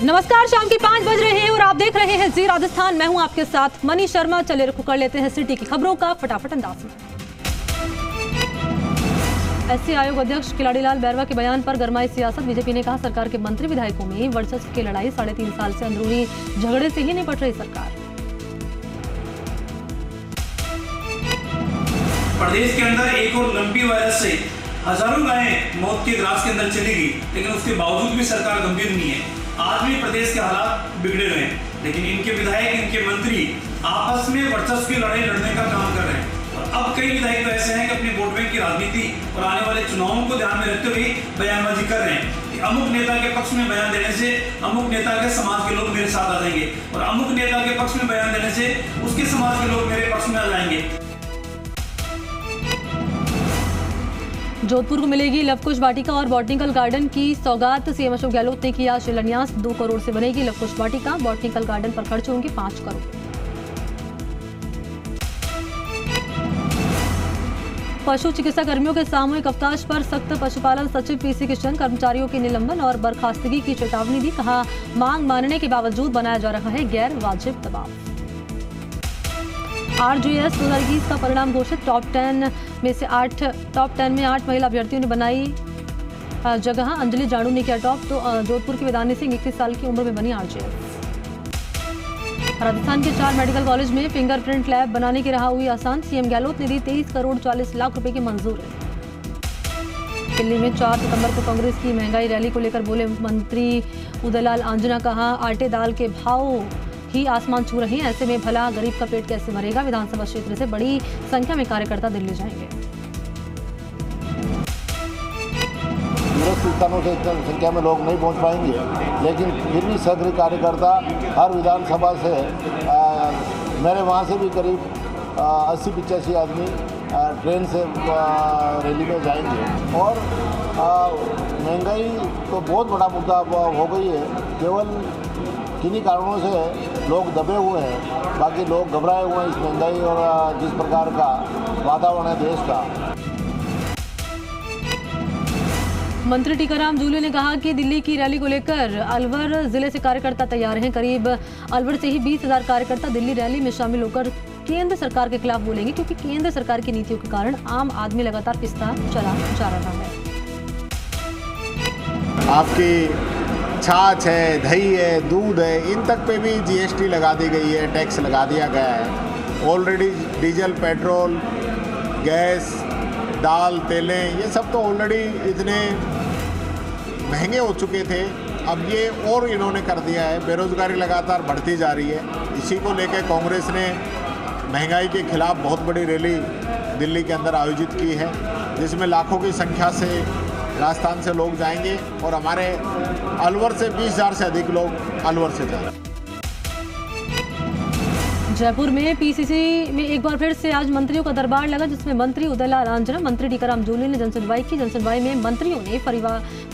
नमस्कार, शाम के 5 बज रहे हैं और आप देख रहे हैं जी राजस्थान। मैं हूं आपके साथ मनीष शर्मा। चले रुख कर लेते हैं सिटी की खबरों का फटाफट अंदाज में। एससी आयोग अध्यक्ष खिलाड़ीलाल बैरवा के बयान पर गरमाई सियासत। बीजेपी ने कहा सरकार के मंत्री विधायकों में वर्चस्व की लड़ाई, 3.5 साल से अंदरूनी झगड़े से ही निपट रही सरकार। प्रदेश के अंदर एक और लंबी वायरस से हजारों गायें मौत के ग्रास के अंदर चली गई, लेकिन उसके बावजूद भी सरकार गंभीर नहीं है। आज भी प्रदेश के हालात बिगड़े हुए हैं, लेकिन इनके विधायक, इनके मंत्री आपस में वर्चस्व की लड़ाई लड़ने का काम कर रहे हैं। और अब कई विधायक तो ऐसे हैं कि अपनी वोट बैंक की राजनीति और आने वाले चुनावों को ध्यान में रखते हुए बयानबाजी कर रहे हैं कि अमुक नेता के पक्ष में बयान देने से अमुक नेता के समाज के लोग मेरे साथ आ जाएंगे, और अमुक नेता के पक्ष में बयान देने से उसके समाज के लोग मेरे पक्ष में आ जाएंगे। जोधपुर को मिलेगी लवकुश वाटिका और बॉटनिकल गार्डन की सौगात। सीएम अशोक गहलोत ने किया शिलान्यास। 2 करोड़ से बनेगी लवकुश वाटिका। बॉटनिकल गार्डन पर खर्च होंगे 5 करोड़। पशु चिकित्सा कर्मियों के सामूहिक अवकाश पर सख्त। पशुपालन सचिव पीसी किशन कर्मचारियों के निलंबन और बर्खास्तगी की चेतावनी दी। कहा मांग मानने के बावजूद बनाया जा रहा है गैर वाजिब दबाव। RJS 2021 का परिणाम घोषित। टॉप 10 में 8 महिला अभ्यर्थियों ने बनाई जगह। अंजलि जाड़ू ने किया टॉप, तो जोधपुर की वेदानी सिंह 21 साल की उम्र में बनी RJS। राजस्थान के 4 मेडिकल कॉलेज में फिंगरप्रिंट लैब बनाने की राह हुई आसान। सीएम गहलोत ने दी 23 करोड़ 40 लाख रुपए की मंजूरी। दिल्ली में 4 सितंबर को कांग्रेस की महंगाई रैली को लेकर बोले मंत्री उदयलाल आंजना। कहा आटे दाल के भाव ही आसमान छू रहे हैं, ऐसे में भला गरीब का पेट कैसे भरेगा। विधानसभा क्षेत्र से बड़ी संख्या में कार्यकर्ता दिल्ली जाएंगे। दूरस्थ स्थानों से इतनी संख्या में लोग नहीं पहुंच पाएंगे, लेकिन फिर भी सभी कार्यकर्ता हर विधानसभा से मेरे वहां से भी करीब 80-85 आदमी ट्रेन से रैली में जाएंगे। और महंगाई तो बहुत बड़ा मुद्दा हो गई है। केवल किन्हीं कारणों से लोग दबे हुए हैं, बाकी लोग घबराए हुए हैं इस महंगाई और जिस प्रकार का वातावरण है देश का। मंत्री टीकाराम जूली ने कहा कि दिल्ली की रैली को लेकर अलवर जिले से कार्यकर्ता तैयार हैं। करीब अलवर से ही 20,000 कार्यकर्ता दिल्ली रैली में शामिल होकर केंद्र सरकार के खिलाफ बोलेंगे, क्योंकि केंद्र सरकार की नीतियों के कारण आम आदमी लगातार पिसता चला जा रहा है। आपकी छाछ है, दही है, दूध है, इन तक पे भी GST लगा दी गई है, टैक्स लगा दिया गया है। ऑलरेडी डीजल, पेट्रोल, गैस, दाल, तेलें, ये सब तो ऑलरेडी इतने महंगे हो चुके थे। अब ये और इन्होंने कर दिया है। बेरोजगारी लगातार बढ़ती जा रही है। इसी को लेकर कांग्रेस ने महंगाई के खिलाफ बहुत बड़ी रैली दिल्ली के अंदर आयोजित की है, जिसमें लाखों की संख्या से राजस्थान से लोग जाएंगे और हमारे अलवर से 20,000 से अधिक लोग अलवर से जाएंगे। जयपुर में PCC में एक बार फिर से आज मंत्रियों का दरबार लगा, जिसमें मंत्री उदयलाल आंजना, मंत्री टीकाराम जूली ने जनसुनवाई की। जनसुनवाई में मंत्रियों ने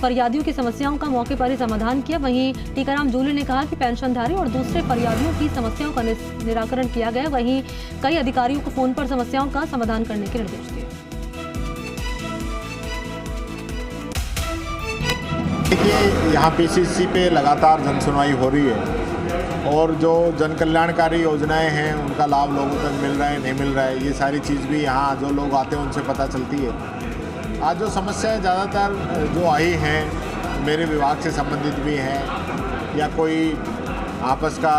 फरियादियों की समस्याओं का मौके पर ही समाधान किया। वहीं टीकाराम जूली ने कहा कि पेंशनधारी और दूसरे फरियादियों की समस्याओं का निराकरण किया गया। वहीं कई अधिकारियों को फोन पर समस्याओं का समाधान करने के निर्देश दिए। देखिए, यहाँ PCC पे लगातार जनसुनवाई हो रही है और जो जन कल्याणकारी योजनाएं हैं उनका लाभ लोगों तक मिल रहा है, नहीं मिल रहा है, ये सारी चीज़ भी यहाँ जो लोग आते हैं उनसे पता चलती है। आज जो समस्याएं ज़्यादातर जो आई हैं मेरे विभाग से संबंधित भी हैं, या कोई आपस का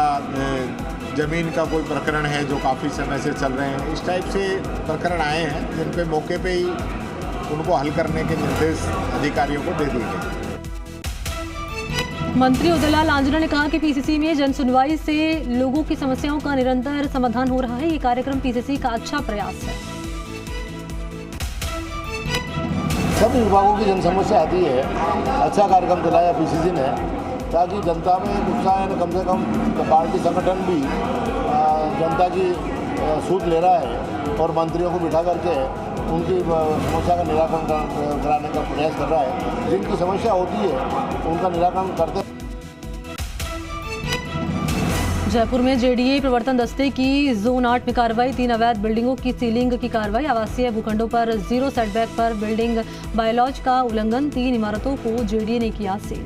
ज़मीन का कोई प्रकरण है जो काफ़ी समय से चल रहे हैं, इस टाइप से प्रकरण आए हैं जिन पे मौके पे ही उनको हल करने के निर्देश अधिकारियों को दे दिए गए। मंत्री उदयलाल आंजना ने कहा कि PCC में जनसुनवाई से लोगों की समस्याओं का निरंतर समाधान हो रहा है। ये कार्यक्रम PCC का अच्छा प्रयास है। सभी विभागों की जन समस्या आती है। अच्छा कार्यक्रम चलाया PCC ने, ताकि जनता में उत्साह है। कम से कम पार्टी संगठन भी जनता की सूद ले रहा है और मंत्रियों को बिठा करके उनकी समस्या का निराकरण कराने का प्रयास कर रहा है। जिनकी समस्या होती है उनका निराकरण करते। जयपुर में JDA प्रवर्तन दस्ते की जोन 8 में कार्रवाई। 3 अवैध बिल्डिंगों की सीलिंग की कार्रवाई। आवासीय भूखंडों पर 0 सेटबैक पर बिल्डिंग बायलॉज का उल्लंघन। 3 इमारतों को JDA ने किया सील।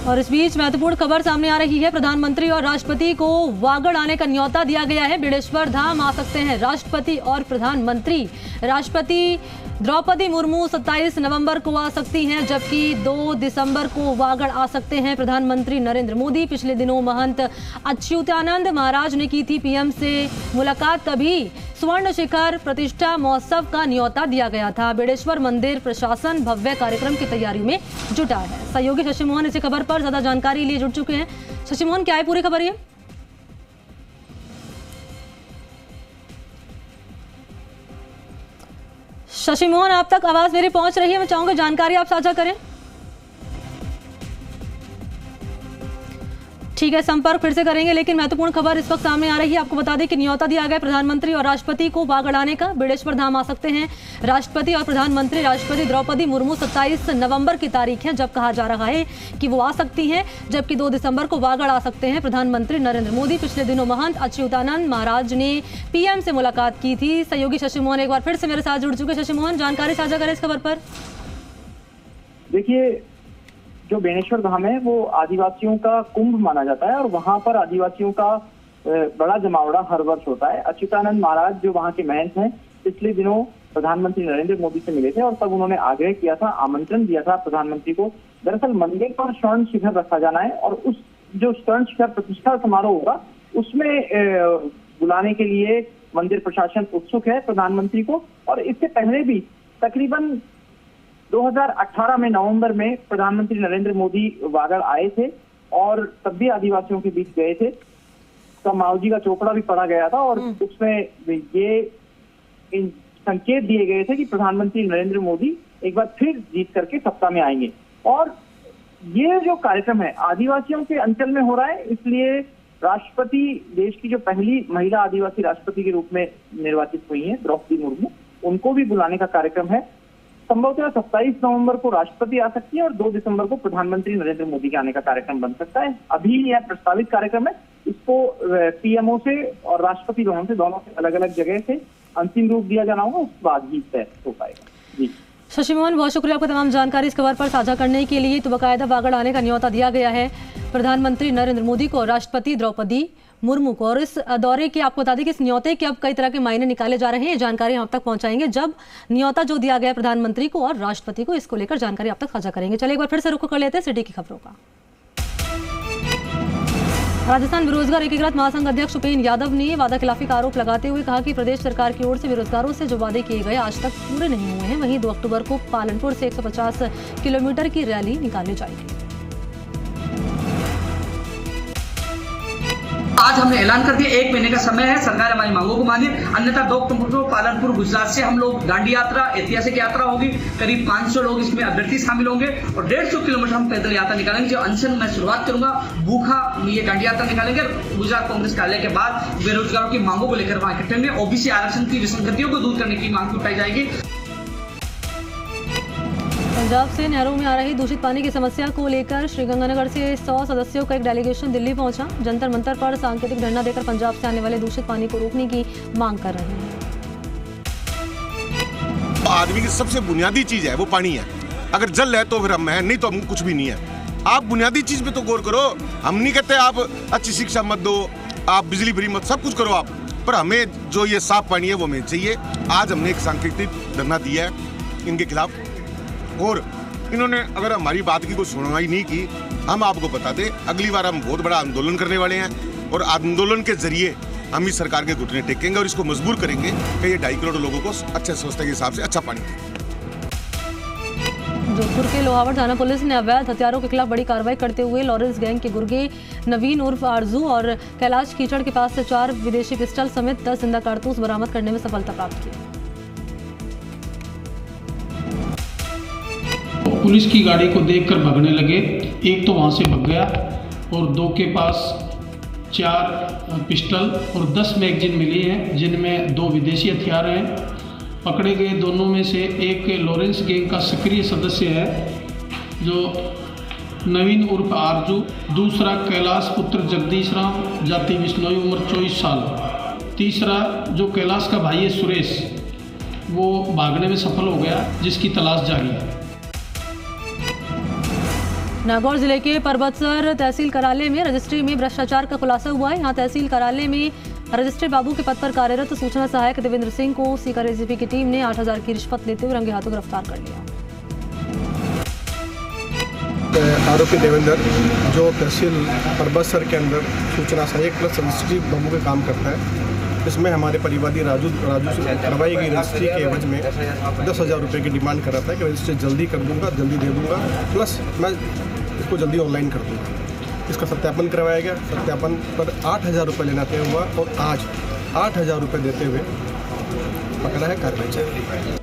और इस बीच महत्वपूर्ण खबर सामने आ रही है। प्रधानमंत्री और राष्ट्रपति को वागड़ आने का न्योता दिया गया है। बेड़ेश्वर धाम आ सकते हैं राष्ट्रपति और प्रधानमंत्री। राष्ट्रपति द्रौपदी मुर्मू 27 नवंबर को आ सकती हैं, जबकि 2 दिसंबर को वागड़ आ सकते हैं प्रधानमंत्री नरेंद्र मोदी। पिछले दिनों महंत अच्युतानंद महाराज ने की थी पीएम से मुलाकात, तभी स्वर्ण शिखर प्रतिष्ठा महोत्सव का न्योता दिया गया था। बेड़ेश्वर मंदिर प्रशासन भव्य कार्यक्रम की तैयारी में जुटा है। सहयोगी शशि मोहन इसी खबर पर ज्यादा जानकारी लिए जुड़ चुके हैं। शशि मोहन, क्या है पूरी खबर ये? शशि मोहन, आप तक आवाज मेरी पहुंच रही है? मैं चाहूंगा जानकारी आप साझा करें। ठीक है, संपर्क फिर से करेंगे, लेकिन महत्वपूर्ण खबर इस वक्त सामने आ रही है। आपको बता दें कि न्योता दिया गया प्रधानमंत्री और राष्ट्रपति को वागड़ आने का। बेड़ेश्वर धाम आ सकते हैं राष्ट्रपति और प्रधानमंत्री। राष्ट्रपति द्रौपदी मुर्मू 27 नवंबर की तारीख है जब कहा जा रहा है कि वो आ सकती हैं, जबकि 2 दिसंबर को वागड़ आ सकते हैं प्रधानमंत्री नरेंद्र मोदी। पिछले दिनों महंत अच्युतानंद महाराज ने पीएम से मुलाकात की थी। सहयोगी शशि मोहन एक बार फिर से मेरे साथ जुड़ चुके। शशि मोहन, जानकारी साझा करें इस खबर पर। देखिए, जो बेड़ेश्वर धाम है वो आदिवासियों का कुंभ माना जाता है और वहां पर आदिवासियों का बड़ा जमावड़ा हर वर्ष होता है। अच्युतानंद महाराज जो वहां के महंत हैं, पिछले दिनों प्रधानमंत्री नरेंद्र मोदी से मिले थे और तब उन्होंने आग्रह किया था, आमंत्रण दिया था प्रधानमंत्री को। दरअसल मंदिर पर स्वर्ण शिखर रखा जाना है और उस जो स्वर्ण शिखर प्रतिष्ठा समारोह होगा उसमें बुलाने के लिए मंदिर प्रशासन उत्सुक है प्रधानमंत्री को। और इससे पहले भी तकरीबन 2018 में नवंबर में प्रधानमंत्री नरेंद्र मोदी वागड़ आए थे और तब भी आदिवासियों के बीच गए थे। तब माओजी का चोपड़ा भी पढ़ा गया था और उसमें ये संकेत दिए गए थे कि प्रधानमंत्री नरेंद्र मोदी एक बार फिर जीत करके सत्ता में आएंगे। और ये जो कार्यक्रम है आदिवासियों के अंचल में हो रहा है, इसलिए राष्ट्रपति, देश की जो पहली महिला आदिवासी राष्ट्रपति के रूप में निर्वाचित हुई हैं द्रौपदी मुर्मू, उनको भी बुलाने का कार्यक्रम है। संभवतः 27 नवंबर को राष्ट्रपति आ सकती है और 2 दिसंबर को प्रधानमंत्री नरेंद्र मोदी के आने का कार्यक्रम बन सकता है। अभी यह प्रस्तावित कार्यक्रम है, इसको पीएमओ से और राष्ट्रपति भवन से, दोनों से अलग अलग जगह से अंतिम रूप दिया जाना होगा, उसके बाद ही तय हो पाएगा। जी शशि मोहन, बहुत शुक्रिया आपको तमाम जानकारी इस खबर पर साझा करने के लिए। तो बाकायदा वागड़ आने का न्योता दिया गया है प्रधानमंत्री नरेंद्र मोदी को, राष्ट्रपति द्रौपदी मुर्मू को। और इस दौरे के आपको बता दें कि इस न्योते के अब कई तरह के मायने निकाले जा रहे हैं। ये जानकारी हम आप तक पहुंचाएंगे जब न्योता जो दिया गया प्रधानमंत्री को और राष्ट्रपति को, इसको लेकर जानकारी आप तक साझा करेंगे। चलिए एक बार फिर से रुख कर लेते हैं सिटी की खबरों का। राजस्थान बेरोजगार एकीकृत महासंघ अध्यक्ष उपेन्द्र यादव ने वादाखिलाफी का आरोप लगाते हुए कहा कि प्रदेश सरकार की ओर से बेरोजगारों से जो वादे किए गए आज तक पूरे नहीं हुए हैं। वहीं 2 अक्टूबर को पालनपुर से 150 किलोमीटर की रैली निकाली जाएगी। आज हमने ऐलान कर दिया, 1 महीने का समय है, सरकार हमारी मांगों को माने, अन्यथा 2 अक्टूबर को पालनपुर गुजरात से हम लोग दांडी यात्रा, ऐतिहासिक यात्रा होगी। करीब 500 लोग इसमें अभ्यर्थी शामिल होंगे और 150 किलोमीटर हम पैदल यात्रा निकालेंगे। जो अनशन मैं शुरुआत करूंगा, भूखा ये दांडी यात्रा निकालेंगे। गुजरात कांग्रेस कार्यालय के बाद बेरोजगारों की मांगों को लेकर वहां इकट्ठे होंगे। ओबीसी आरक्षण की विसंगतियों को दूर करने की मांग उठाई जाएगी। पंजाब से नहरों में आ रही दूषित पानी की समस्या को लेकर श्रीगंगानगर से 100 सदस्यों का एक डेलीगेशन दिल्ली पहुंचा। जंतर मंतर पर सांकेतिक धरना देकर पंजाब से आने वाले दूषित पानी को रोकने की मांग कर रहे हैं। आदमी की सबसे बुनियादी चीज है वो पानी है। अगर जल है तो फिर हम हैं, नहीं तो हम कुछ भी नहीं है। आप बुनियादी चीज पे तो गौर करो। हम नहीं कहते आप अच्छी शिक्षा मत दो, आप बिजली फ्री मत, सब कुछ करो आप, पर हमें जो ये साफ पानी है वो हमें चाहिए। आज हमने एक सांकेतिक धरना दिया है इनके खिलाफ और इन्होंने अगर हमारी बात की कोई सुनवाई नहीं की, हम आपको बता दें अगली बार हम बहुत बड़ा आंदोलन करने वाले हैं और आंदोलन के जरिए हम इस सरकार के घुटने टेकेंगे और इसको मजबूर करेंगे कि ये 2.5 करोड़ लोगों को अच्छे स्वास्थ्य के हिसाब से अच्छा पानी दें। जोधपुर के लोहावड़ थाना पुलिस ने अवैध हथियारों के खिलाफ बड़ी कार्रवाई करते हुए लॉरेंस गैंग के गुर्गे नवीन उर्फ आरजू और कैलाश कीचड़ के पास से 4 विदेशी पिस्टल समेत 10 जिंदा कारतूस बरामद करने में सफलता प्राप्त की। पुलिस की गाड़ी को देखकर भागने लगे। एक तो वहां से भाग गया और 2 के पास 4 पिस्टल और 10 मैगजीन मिली हैं, जिनमें 2 विदेशी हथियार हैं। पकड़े गए दोनों में से एक लॉरेंस गैंग का सक्रिय सदस्य है जो नवीन उर्फ आरजू, दूसरा कैलाश पुत्र जगदीश राम, जाति बिश्नोई, उम्र 24 साल, तीसरा जो कैलाश का भाई है सुरेश, वो भागने में सफल हो गया, जिसकी तलाश जारी है। नागौर जिले के परबतसर तहसील कार्यालय में रजिस्ट्री में भ्रष्टाचार का खुलासा हुआ है। यहाँ तहसील कार्यालय में रजिस्ट्री बाबू के पद पर कार्यरत सूचना सहायक देवेंद्र सिंह को सीकर एसीपी की टीम ने 8,000 की रिश्वत लेते हुए रंगे हाथों गिरफ्तार कर लिया। आरोपी देवेंद्र जो तहसील परबतसर के अंदर सूचना सहायक प्लस रजिस्ट्री बाबू का काम करता है, इसमें हमारे परिवादी राजू से करवाई गई रजिस्ट्री के एवज में 10,000 रुपये की डिमांड कर रहा था कि रजिस्ट्री जल्दी कर दूंगा, जल्दी दे दूंगा, प्लस मैं इसको जल्दी ऑनलाइन कर दूंगा। इसका सत्यापन करवाया गया। सत्यापन पर 8,000 रुपये लेना तय हुआ और आज 8,000 रुपये देते हुए पकड़ा है, कार्रवाई चल रही है।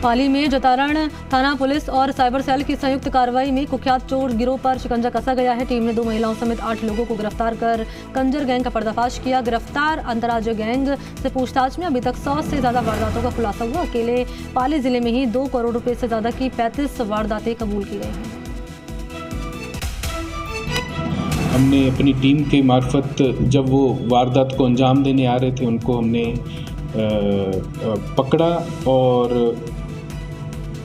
पाली में जतारण थाना पुलिस और साइबर सेल की संयुक्त कार्रवाई में कुख्यात चोर गिरोह पर शिकंजा कसा गया है। टीम ने 2 महिलाओं समेत 8 लोगों को गिरफ्तार कर कंजर गैंग का पर्दाफाश किया। गिरफ्तार अंतर्राज्यीय गैंग से पूछताछ में अभी तक 100 से ज्यादा वारदातों का खुलासा हुआ। अकेले पाली जिले में ही 2 करोड़ रुपए से ज्यादा की 35 वारदातें कबूल की गई हैं। हमने अपनी टीम के मार्फत जब वो वारदात को अंजाम देने आ रहे थे, उनको हमने पकड़ा और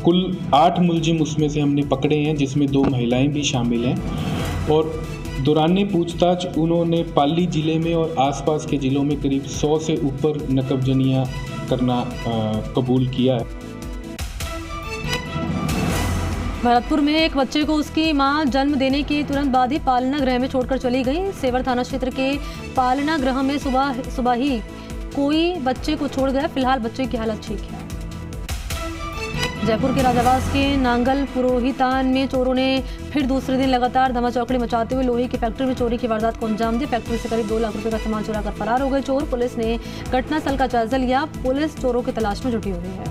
कुल 8 मुलजिम उसमें से हमने पकड़े हैं, जिसमें 2 महिलाएं भी शामिल हैं। और दौरान पूछताछ उन्होंने पाली ज़िले में और आसपास के ज़िलों में करीब 100 से ऊपर नकबजनियाँ करना कबूल किया है। भरतपुर में एक बच्चे को उसकी मां जन्म देने के तुरंत बाद ही पालना गृह में छोड़कर चली गई। सेवर थाना क्षेत्र के पालना गृह में सुबह ही कोई बच्चे को छोड़ गया। फिलहाल बच्चे की हालत ठीक है। जयपुर के राजावास के नांगल पुरोहितान में चोरों ने फिर दूसरे दिन लगातार धमाचौकड़ी मचाते हुए लोहे की फैक्ट्री में चोरी की वारदात को अंजाम दिया। फैक्ट्री से करीब 2 लाख रुपए का सामान चुरा कर फरार हो गए चोर। पुलिस ने घटनास्थल का जायजा लिया। पुलिस चोरों की तलाश में जुटी हुई है।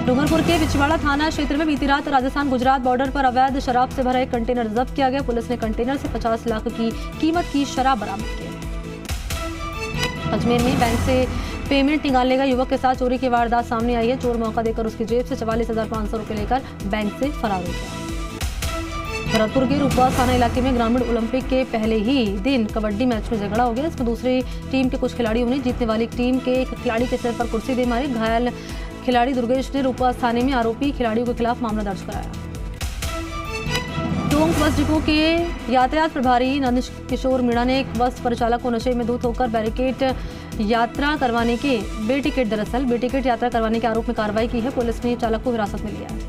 डूंगरपुर के बिछवाड़ा थाना क्षेत्र में बीती रात राजस्थान गुजरात बॉर्डर पर अवैध शराब से भरा एक कंटेनर जब्त किया गया। पुलिस ने कंटेनर से 50 लाख की कीमत की शराब बरामद की। अजमेर में बैंक से पेमेंट निकालने का युवक के साथ चोरी की वारदात सामने आई है। चोर मौका देकर उसकी जेब से 44,500 रुपये लेकर बैंक से फरार हो गया। भरतपुर के रूपवास थाना इलाके में ग्रामीण ओलंपिक के पहले ही दिन कबड्डी मैच में झगड़ा हो गया। इसमें दूसरी टीम के कुछ खिलाड़ियों ने जीतने वाली टीम के एक खिलाड़ी के सिर पर कुर्सी दे मारी। घायल खिलाड़ी दुर्गेश ने रूपवास थाने में आरोपी खिलाड़ियों के खिलाफ मामला दर्ज कराया। टोंक बस डिपो के यातायात प्रभारी नंद किशोर मीणा ने एक बस परिचालक को नशे में धुत होकर बैरिकेड यात्रा करवाने के बेटिकट यात्रा करवाने के आरोप में कार्रवाई की है। पुलिस ने चालक को हिरासत में लिया है।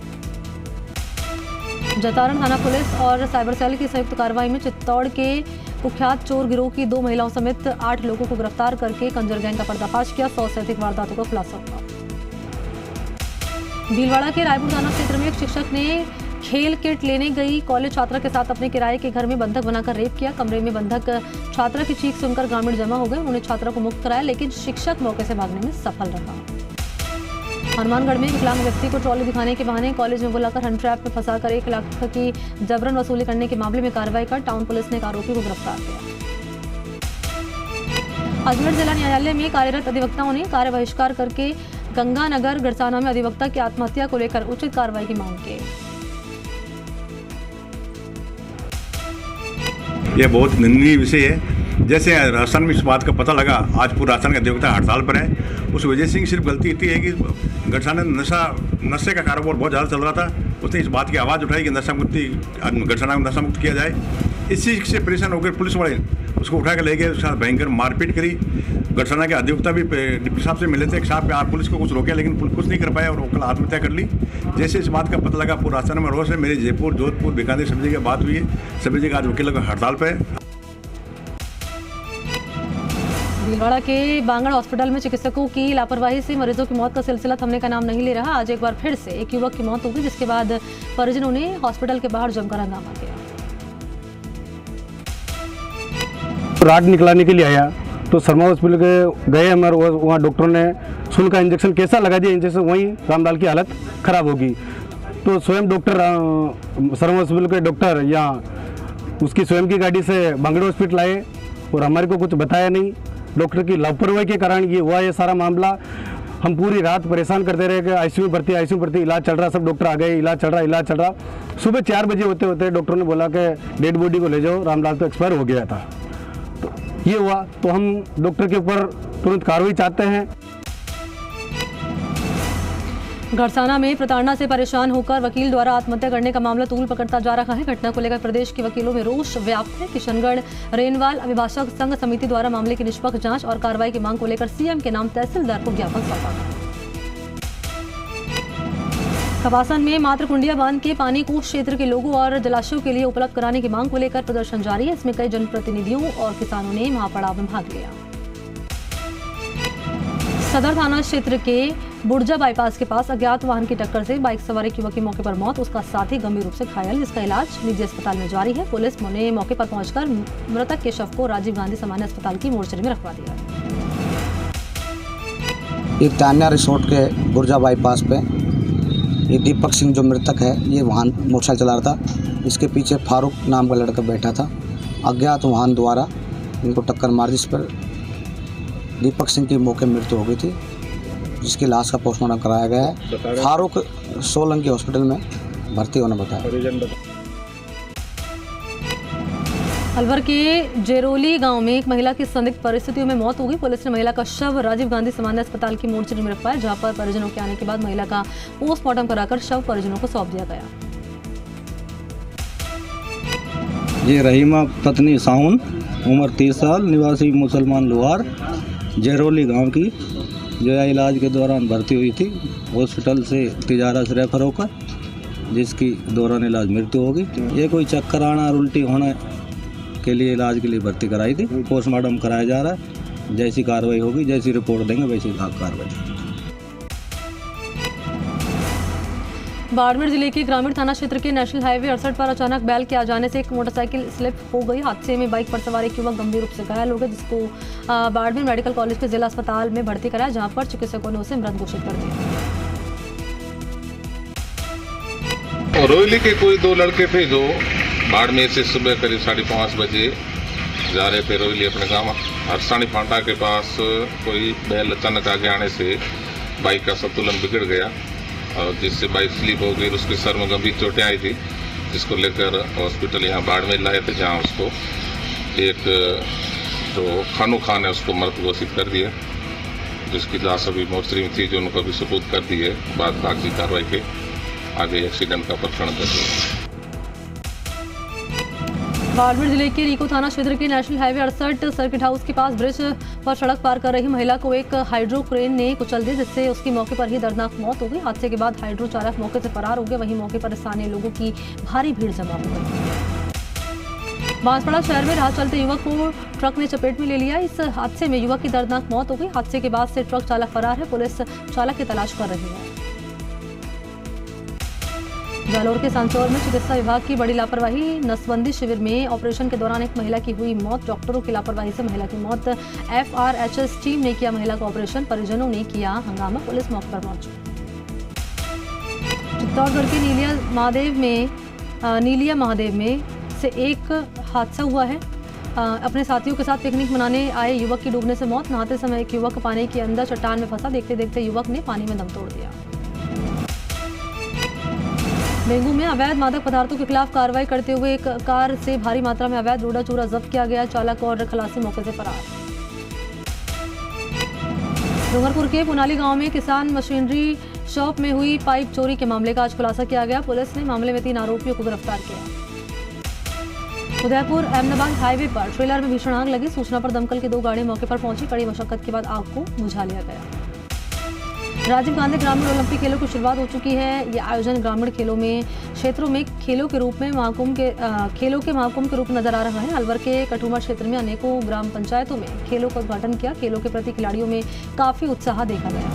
जतारण थाना पुलिस और साइबर सेल की संयुक्त कार्रवाई में चित्तौड़ के कुख्यात चोर गिरोह की 2 महिलाओं समेत 8 लोगों को गिरफ्तार करके कंजर गैंग का पर्दाफाश किया। 100 से अधिक वारदातों का खुलासा हुआ। भीलवाड़ा के रायपुर थाना क्षेत्र में एक शिक्षक ने खेल किट लेने गई कॉलेज छात्रा के साथ अपने किराए के घर में बंधक बनाकर रेप किया। कमरे में बंधक छात्रा की चीख सुनकर ग्रामीण जमा हो गए। उन्होंने छात्रा को मुक्त कराया, लेकिन शिक्षक मौके से भागने में सफल रहा। हनुमानगढ़ में विकलांग व्यक्ति को ट्रॉली दिखाने के बहाने कॉलेज में बुलाकर हनी ट्रैप में फंसाकर 1 लाख की जबरन वसूली करने के मामले में कार्रवाई कर टाउन पुलिस ने एक आरोपी को गिरफ्तार किया। अजमेर जिला न्यायालय में कार्यरत अधिवक्ताओं ने कार्य बहिष्कार करके गंगानगर गड़साना में अधिवक्ता की आत्महत्या को लेकर उचित कार्रवाई की मांग की। यह बहुत निंदनीय विषय है। जैसे राजस्थान में इस बात का पता लगा, आज पूरा राजस्थान का अधिवक्ता हड़ताल पर है। उस वजह से सिर्फ गलती इतनी है कि गड़साना नशे का कारोबार बहुत ज़्यादा चल रहा था। उसने इस बात की आवाज़ उठाई कि नशा मुक्ति गड़साना को नशा मुक्त किया जाए। इसी से परेशान होकर पुलिस वाले उसको उठा कर ले गए, उसके साथ भयंकर मारपीट करी। गड़साना के अधिवक्ता भी डिप्टी साहब से मिले थे, साहब आप पुलिस को कुछ रोके, लेकिन कुछ नहीं कर पाया और वो कल आत्महत्या कर ली। जैसे इस बात का पता लगा, पूरा राजस्थान में रोष है। मेरे जयपुर, जोधपुर, बीकानेर सभी जगह बात हुई है। सभी जगह आज वकील हड़ताल पर है। भीलवाड़ा के बांगड़ हॉस्पिटल में चिकित्सकों की लापरवाही से मरीजों की मौत का सिलसिला थमने का नाम नहीं ले रहा। आज एक बार फिर से एक युवक की मौत हो गई, जिसके बाद परिजनों ने हॉस्पिटल के बाहर जमकर हंगामा किया। राड निकलाने के लिए आया तो शर्मा हॉस्पिटल के गए हम, वहाँ डॉक्टरों ने सुन का इंजेक्शन कैसा लगा दिया, इंजेक्शन वहीं रामलाल की हालत खराब होगी। तो स्वयं डॉक्टर शर्मा हॉस्पिटल के डॉक्टर यहाँ उसकी स्वयं की गाड़ी से बांगड़ हॉस्पिटल आए और हमारे को कुछ बताया नहीं। डॉक्टर की लापरवाही के कारण ये हुआ। ये सारा मामला हम पूरी रात परेशान करते रहे कि आईसीयू भर्ती, इलाज चल रहा, सब डॉक्टर आ गए, इलाज चल रहा। सुबह 4 बजे होते होते डॉक्टर ने बोला कि डेड बॉडी को ले जाओ, रामलाल तो एक्सपायर हो गया था। तो ये हुआ, तो हम डॉक्टर के ऊपर तुरंत कार्रवाई चाहते हैं। घरसाना में प्रताड़ना से परेशान होकर वकील द्वारा आत्महत्या करने का मामला तूल पकड़ता जा रहा है। घटना को लेकर प्रदेश के वकीलों में रोष व्याप्त है। किशनगढ़ रेनवाल अभिभाषक संघ समिति द्वारा मामले की निष्पक्ष जांच और कार्रवाई की मांग को लेकर सीएम के नाम तहसीलदार को ज्ञापन सौंपा गया। खबासन में मात्र कुंडिया बांध के पानी को क्षेत्र के लोगों और जलाशयों के लिए उपलब्ध कराने की मांग को लेकर प्रदर्शन जारी है। इसमें कई जनप्रतिनिधियों और किसानों ने महापड़ाव में भाग लिया। सदर थाना क्षेत्र के बुर्जा बाईपास के पास अज्ञात वाहन की टक्कर से बाइक सवार एक युवक की मौके पर मौत, उसका साथी गंभीर रूप से घायल, जिसका इलाज निजी अस्पताल में जारी है। पुलिस ने मौके पर पहुंचकर मृतक के शव को राजीव गांधी सामान्य अस्पताल की मोर्चरी में रखवा दिया। एक तान्या रिसोर्ट के बुर्जा बाईपास पे ये दीपक सिंह जो मृतक है, ये वाहन मोटरसाइकिल चला रहा था। इसके पीछे फारूक नाम का लड़का बैठा था। अज्ञात वाहन द्वारा इनको टक्कर मार, जिस पर दीपक सिंह की मौके मृत्यु हो गई थी, जिसकी लाश का पोस्टमार्टम कराया गया है। फारूक सोलंकी हॉस्पिटल में भर्ती होना बताया। अलवर के जेरोली गांव में एक महिला की संदिग्ध परिस्थितियों में मौत हो गई। पुलिस ने महिला का शव राजीव गांधी सामान्य अस्पताल की मोर्चरी में रखवाया, जहां पर परिजनों के आने के बाद महिला का पोस्टमार्टम कराकर शव परिजनों को सौंप दिया गया। ये रहीमा पत्नी साउन, उम्र 30 साल, निवासी मुसलमान लोहार, जेरोली गांव की, जो इलाज के दौरान भर्ती हुई थी। हॉस्पिटल से तिजारा से रेफर होकर जिसकी दौरान इलाज मृत्यु हो गई। ये कोई चक्कर आना और उल्टी होने के लिए इलाज के लिए भर्ती कराई थी। पोस्टमार्टम कराया जा रहा है। जैसी कार्रवाई होगी, जैसी रिपोर्ट देंगे वैसी कार्रवाई। बाड़मेर जिले के ग्रामीण थाना क्षेत्र के नेशनल हाईवे 68 पर अचानक बैल के आ जाने से एक मोटरसाइकिल स्लिप हो गई। हादसे में बाइक पर सवार एक युवक गंभीर रूप से घायल हो गया, जिसको बाड़मेर मेडिकल कॉलेज के जिला अस्पताल में भर्ती कराया, जहां पर चिकित्सकों ने उसे मृत घोषित कर दिया। रोहिली के कोई दो लड़के थे जो बाड़मेर से सुबह करीब 5:30 बजे जा रहे थे रोहिली अपने गाँव। हरसानी फांटा के पास कोई बैल अचानक आगे आने से बाइक का संतुलन बिगड़ गया और जिससे बाइक स्लिप हो गई। उसके सर में गंभीर चोटें आई थी, जिसको लेकर हॉस्पिटल यहाँ बाड़मेर लाए थे, जहाँ उसको एक जो खानू खान है उसको मृत घोषित कर दिया, जिसकी लाश अभी मोर्चरी में थी, जो उनको अभी सुपुर्द कर दी है। बाद बाकी कार्रवाई के आगे एक्सीडेंट का प्रकरण दर्ज हुआ। बाड़मेर जिले के रीको थाना क्षेत्र के नेशनल हाईवे 68 सर्किट हाउस के पास ब्रिज पर सड़क पार कर रही महिला को एक हाइड्रो क्रेन ने कुचल दिया, जिससे उसकी मौके पर ही दर्दनाक मौत हो गई। हादसे के बाद हाइड्रो चालक मौके से फरार हो गए। वहीं मौके पर स्थानीय लोगों की भारी भीड़ जमा हो गई। बांसवाड़ा शहर में राह चलते युवक को ट्रक ने चपेट में ले लिया। इस हादसे में युवक की दर्दनाक मौत हो गई। हादसे के बाद से ट्रक चालक फरार है। पुलिस चालक की तलाश कर रही है। जालौर के सांचौर में चिकित्सा विभाग की बड़ी लापरवाही। नसबंदी शिविर में ऑपरेशन के दौरान एक महिला की हुई मौत। डॉक्टरों की लापरवाही से महिला की मौत। FRHS टीम ने किया महिला का ऑपरेशन, परिजनों ने किया हंगामा। पुलिस मौके पर पहुंची। चित्तौड़गढ़ के नीलिया महादेव में से एक हादसा हुआ है। अपने साथियों के साथ पिकनिक मनाने आए युवक की डूबने से मौत। नहाते समय एक युवक पानी के अंदर चट्टान में फंसा। देखते देखते युवक ने पानी में दम तोड़ दिया। डेंगू में अवैध मादक पदार्थों के खिलाफ कार्रवाई करते हुए एक कार से भारी मात्रा में अवैध डोडा चूरा जब्त किया गया। चालक और खलासी मौके से फरार। डूंगरपुर के पुनाली गांव में किसान मशीनरी शॉप में हुई पाइप चोरी के मामले का आज खुलासा किया गया। पुलिस ने मामले में 3 आरोपियों को गिरफ्तार किया। उदयपुर अहमदाबाद हाईवे पर ट्रेलर में भीषण आग लगी। सूचना पर दमकल की 2 गाड़ियां मौके पर पहुंची। कड़ी मशक्कत के बाद आग को बुझा लिया गया। राजीव गांधी ग्रामीण ओलंपिक खेलों की शुरुआत हो चुकी है। ये आयोजन ग्रामीण खेलों में क्षेत्रों में खेलों के महाकुंभ के रूप में नजर आ रहा है। अलवर के कठुआ क्षेत्र में अनेकों ग्राम पंचायतों में खेलों का उद्घाटन किया। खेलों के प्रति खिलाड़ियों में काफी उत्साह देखा गया।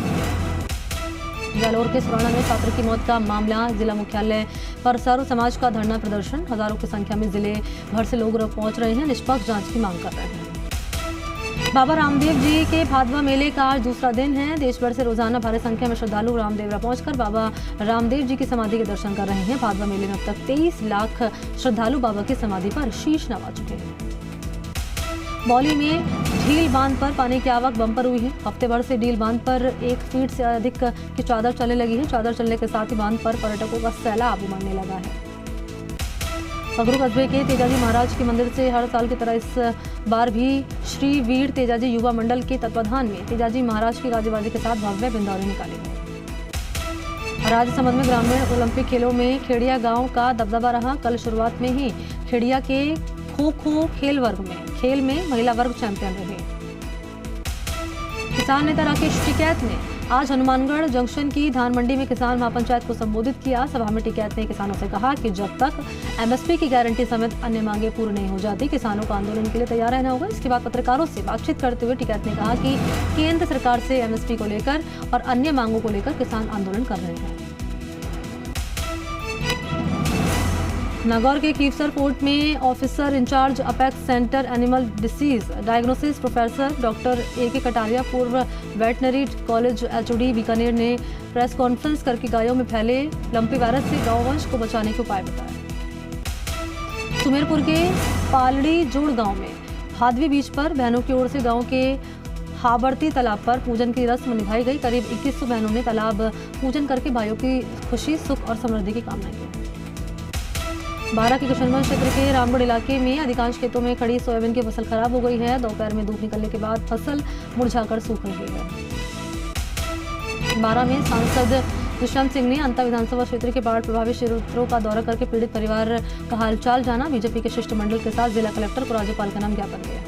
जालौर के सुराना में छात्र की मौत का मामला। जिला मुख्यालय पर सर्व समाज का धरना प्रदर्शन। हजारों की संख्या में जिले भर से लोग पहुंच रहे हैं, निष्पक्ष जांच की मांग कर रहे हैं। बाबा रामदेव जी के भादवा मेले का आज दूसरा दिन है। देश भर से रोजाना भारी संख्या में श्रद्धालु रामदेवरा पहुंचकर बाबा रामदेव जी की समाधि के दर्शन कर रहे हैं। भादवा मेले में अब तक 23 लाख श्रद्धालु बाबा की समाधि पर शीश नवा चुके हैं। मौली में ढील बांध पर पानी की आवक बंपर हुई है। हफ्ते भर से ढील बांध पर 1 फीट से अधिक की चादर चलने लगी है। चादर चलने के साथ ही बांध पर पर्यटकों का सैलाब उमड़ने लगा है। पगरू कस्बे के तेजाजी महाराज के मंदिर से हर साल की तरह इस बार भी श्री वीर तेजाजी युवा मंडल के तत्वाधान में तेजाजी महाराज की गाजीबाजी के साथ भव्य बिंदौरे निकाले गए। राजसमंद में ग्रामीण ओलंपिक खेलों में खेड़िया गांव का दबदबा रहा। कल शुरुआत में ही खेड़िया के खो-खो खेल में महिला वर्ग चैंपियन रहे। किसान नेता राकेश टिकैत ने आज हनुमानगढ़ जंक्शन की धान मंडी में किसान महापंचायत को संबोधित किया। सभा में टिकैत ने किसानों से कहा कि जब तक एमएसपी की गारंटी समेत अन्य मांगे पूरी नहीं हो जाती, किसानों को आंदोलन के लिए तैयार रहना होगा। इसके बाद पत्रकारों से बातचीत करते हुए टिकैत ने कहा कि केंद्र सरकार से एमएसपी को लेकर और अन्य मांगों को लेकर किसान आंदोलन कर रहे हैं। नागौर के कीवसर फोर्ट में officer in-charge apex centre animal disease diagnosis professor doctor A K. Kataria, पूर्व वेटनरी कॉलेज एचओडी बीकानेर ने प्रेस कॉन्फ्रेंस करके गायों में फैले लंपी वायरस से गौवंश को बचाने के उपाय बताए। सुमेरपुर के पालड़ी जोड़ गांव में हादवी बीच पर बहनों की ओर से गांव के हाबड़ती तालाब पर पूजन की रस्म निभाई गई। करीब 2100 बहनों ने तालाब पूजन करके भाइयों की खुशी, सुख और समृद्धि की कामना की। बारां के किशनगंज क्षेत्र के रामगढ़ इलाके में अधिकांश खेतों में खड़ी सोयाबीन की फसल खराब हो गई है। दोपहर में धूप निकलने के बाद फसल मुरझाकर सूख रही है। बारां में सांसद दुष्यंत सिंह ने अंता विधानसभा क्षेत्र के बाढ़ प्रभावित क्षेत्रों का दौरा करके पीड़ित परिवार का हालचाल जाना। बीजेपी के शिष्टमंडल के साथ जिला कलेक्टर को राज्यपाल का नाम ज्ञापन दिया।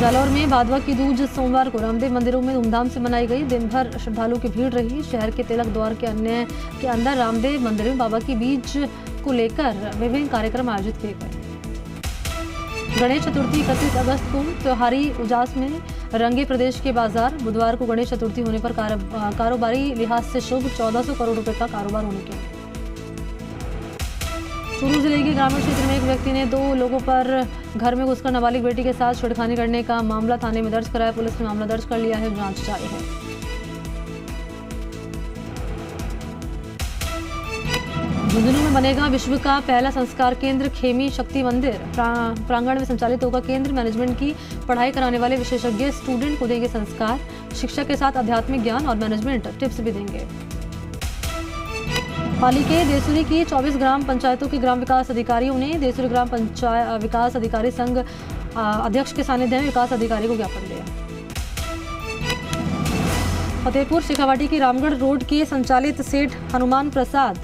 जालौर में भादवा की दूज सोमवार को रामदेव मंदिरों में धूमधाम से मनाई गई। दिन भर श्रद्धालुओं की भीड़ रही। शहर के तिलक द्वार के अंदर रामदेव मंदिर में बाबा की बीज को लेकर विभिन्न कार्यक्रम आयोजित किए गए। गणेश चतुर्थी 31 अगस्त को त्योहारी उजास में रंगे प्रदेश के बाजार। बुधवार को गणेश चतुर्थी होने पर कारोबारी लिहाज से शुभ 1400 करोड़ रुपए का कारोबार होने के। चूरू जिले के ग्रामीण क्षेत्र में एक व्यक्ति ने 2 लोगों पर घर में घुसकर नाबालिग बेटी के साथ छेड़खानी करने का मामला थाने में दर्ज कराया। पुलिस ने मामला दर्ज कर लिया है, जांच जारी है। झुंझुनू में बनेगा विश्व का पहला संस्कार केंद्र। खेमी शक्ति मंदिर प्रांगण में संचालित होगा केंद्र। मैनेजमेंट की पढ़ाई कराने वाले विशेषज्ञ स्टूडेंट को देंगे संस्कार, शिक्षा के साथ आध्यात्मिक ज्ञान और मैनेजमेंट टिप्स भी देंगे। पाली के देसुरी की 24 ग्राम पंचायतों के ग्राम विकास अधिकारियों ने देसुरी ग्राम पंचायत विकास अधिकारी संघ अध्यक्ष के सानिध्य में विकास अधिकारी को ज्ञापन दिया। फतेहपुर शेखावाटी की रामगढ़ रोड के संचालित सेठ हनुमान प्रसाद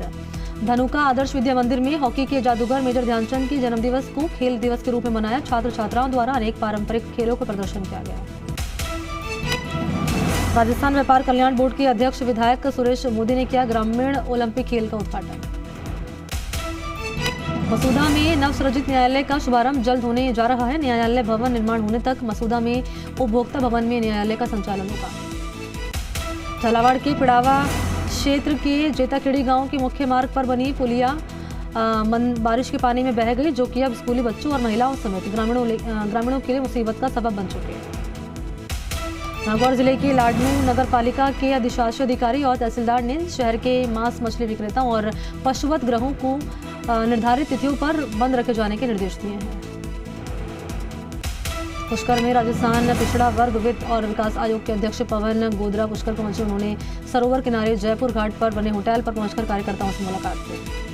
धनुका आदर्श विद्या मंदिर में हॉकी के जादूगर मेजर ध्यानचंद के जन्मदिवस को खेल दिवस के रूप में मनाया। छात्र छात्राओं द्वारा अनेक पारंपरिक खेलों का प्रदर्शन किया गया। राजस्थान व्यापार कल्याण बोर्ड के अध्यक्ष विधायक सुरेश मोदी ने किया ग्रामीण ओलंपिक खेल का उद्घाटन। मसूदा में नवसृजित न्यायालय का शुभारंभ जल्द होने जा रहा है। न्यायालय भवन निर्माण होने तक मसूदा में उपभोक्ता भवन में न्यायालय का संचालन होगा। झालावाड़ के पिड़ावा क्षेत्र के जेताखेड़ी गांव के मुख्य मार्ग पर बनी पुलिया बारिश के पानी में बह गई, जो कि अब स्कूली बच्चों और महिलाओं समेत ग्रामीणों के लिए मुसीबत का सबब बन चुके हैं। नागौर जिले के लाडनू नगर पालिका के अधिशासी अधिकारी और तहसीलदार ने शहर के मांस मछली विक्रेताओं और पशुवत गृहों को निर्धारित तिथियों पर बंद रखे जाने के निर्देश दिए हैं। पुष्कर में राजस्थान पिछड़ा वर्ग वित्त और विकास आयोग के अध्यक्ष पवन गोदरा पुष्कर पहुंचे। उन्होंने सरोवर किनारे जयपुर घाट पर बने होटल पर पहुंचकर कार्यकर्ताओं से मुलाकात की।